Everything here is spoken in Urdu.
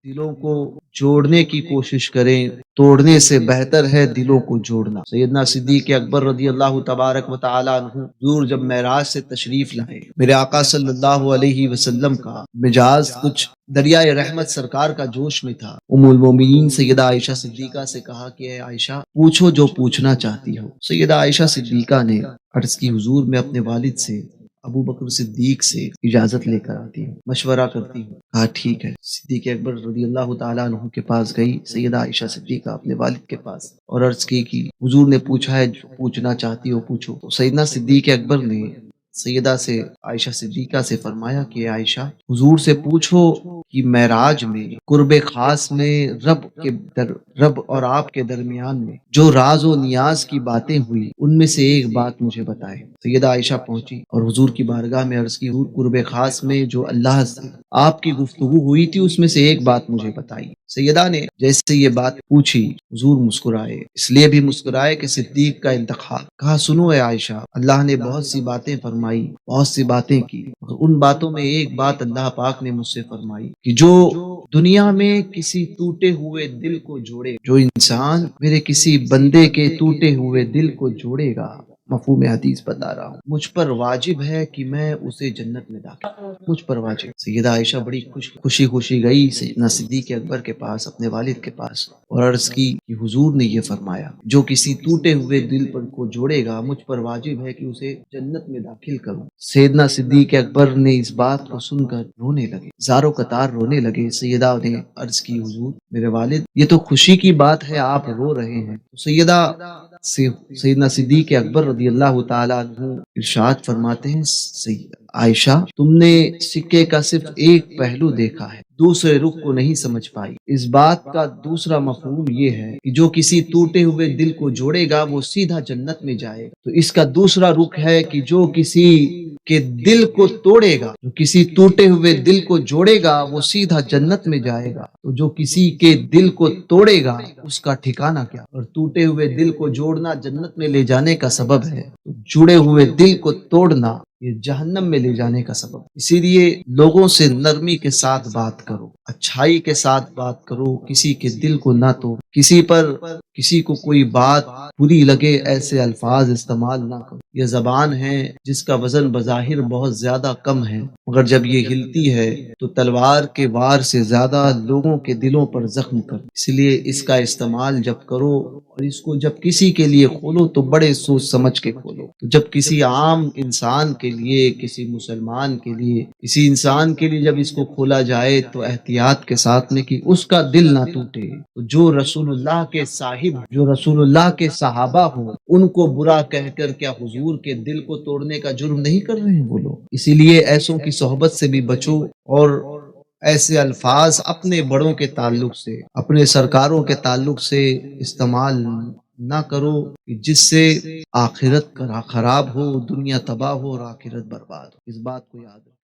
دلوں کو جوڑنے کی کوشش کریں، توڑنے سے بہتر ہے دلوں کو جوڑنا۔ سیدنا صدیق اکبر رضی اللہ تبارک و تعالی عنہ حضور جب معراج سے تشریف لائے، میرے آقا صلی اللہ علیہ وسلم کا مزاج کچھ دریائے رحمت سرکار کا جوش میں تھا۔ ام المومنین سیدہ عائشہ صدیقہ سے کہا کہ اے عائشہ، پوچھو جو پوچھنا چاہتی ہو۔ سیدہ عائشہ صدیقہ نے عرض کی حضور میں اپنے والد سے، ابو بکر صدیق سے اجازت لے کر آتی ہوں، مشورہ کرتی ہوں۔ کہا ٹھیک ہے۔ صدیق اکبر رضی اللہ تعالیٰ عنہ کے پاس گئی سیدہ عائشہ صدیقہ اپنے والد کے پاس، اور عرض کی کہ حضور نے پوچھا ہے جو پوچھنا چاہتی ہو پوچھو۔ تو سیدنا صدیق اکبر نے سیدہ سے عائشہ صدیقہ سے فرمایا کہ عائشہ، حضور سے پوچھو کہ معراج میں قرب خاص میں رب اور آپ کے درمیان میں جو راز و نیاز کی باتیں ہوئی ان میں سے ایک بات مجھے بتائے۔ سیدہ عائشہ پہنچی اور حضور کی بارگاہ میں عرض کی، حضور قرب خاص میں جو اللہ سے آپ کی گفتگو ہوئی تھی اس میں سے ایک بات مجھے بتائی۔ سیدہ نے جیسے یہ بات پوچھی حضور مسکرائے، اس لیے بھی مسکرائے کہ صدیق کا انتخاب۔ کہا سنو اے عائشہ، اللہ نے بہت سی باتیں فرمائی، بہت سی باتیں کی، ان باتوں میں ایک بات اللہ پاک نے مجھ سے فرمائی کہ جو دنیا میں کسی ٹوٹے ہوئے دل کو جوڑے، جو انسان میرے کسی بندے کے ٹوٹے ہوئے دل کو جوڑے گا، مفہوم حدیث بتا رہا ہوں، مجھ پر واجب ہے کہ میں اسے جنت میں داخل، مجھ پر واجب۔ سیدہ عائشہ بڑی خوشی گئی سیدنا صدیق اکبر کے پاس، اپنے والد کے پاس، اور عرض کی کہ حضور نے یہ فرمایا جو کسی ٹوٹے ہوئے دل پر کو جوڑے گا مجھ پر واجب ہے کہ اسے جنت میں داخل کروں۔ سیدنا صدیق اکبر نے اس بات کو سن کر رونے لگے، زاروں قطار رونے لگے۔ سیدہ نے عرض کی حضور میرے والد، یہ تو خوشی کی بات ہے، آپ رو رہے ہیں۔ سیدنا صدیق اکبر رضی اللہ تعالیٰ عنہ ارشاد فرماتے ہیں، عائشہ تم نے سکے کا صرف ایک پہلو دیکھا ہے، دوسرے رخ کو نہیں سمجھ پائی۔ اس بات کا دوسرا مفہوم یہ ہے کہ جو کسی ٹوٹے ہوئے دل کو جوڑے گا وہ سیدھا جنت میں جائے گا۔ تو اس کا دوسرا رخ ہے کہ جو کسی کے دل کو توڑے گا، جو کسی ٹوٹے ہوئے دل کو جوڑے گا وہ سیدھا جنت میں جائے گا۔ تو جو کسی کے دل کو توڑے گا اس کا ٹھکانہ کیا؟ اور ٹوٹے ہوئے دل کو جوڑنا جنت میں لے جانے کا سبب ہے، جڑے ہوئے دل کو توڑنا یہ جہنم میں لے جانے کا سبب۔ اسی لیے لوگوں سے نرمی کے ساتھ بات کرو، اچھائی کے ساتھ بات کرو، کسی کے دل کو نہ توڑو، کسی کو کوئی بات بری لگے ایسے الفاظ استعمال نہ کرو۔ یہ زبان ہے جس کا وزن بظاہر بہت زیادہ کم ہے، مگر جب یہ ہلتی ہے تو تلوار کے وار سے زیادہ لوگوں کے دلوں پر زخم کر۔ اس لیے اس کا استعمال جب کرو اور اس کو جب کسی کے لیے کھولو تو بڑے سوچ سمجھ کے کھولو۔ تو جب کسی عام انسان کے لیے، کسی مسلمان کے لیے، کسی انسان کے لیے جب اس کو کھولا جائے تو احتیاط کے ساتھ میں کہ اس کا دل نہ ٹوٹے۔ جو رسول اللہ کے صاحب، جو رسول اللہ کے صحابہ ہوں، ان کو برا کہہ کر کیا حضور کے دل کو توڑنے کا جرم نہیں کر رہے ہیں وہ لوگ؟ اسی لیے ایسوں کی صحبت سے بھی بچو، اور ایسے الفاظ اپنے بڑوں کے تعلق سے، اپنے سرکاروں کے تعلق سے استعمال نہ کرو جس سے آخرت خراب ہو، دنیا تباہ ہو اور آخرت برباد ہو۔ اس بات کو یاد رکھو۔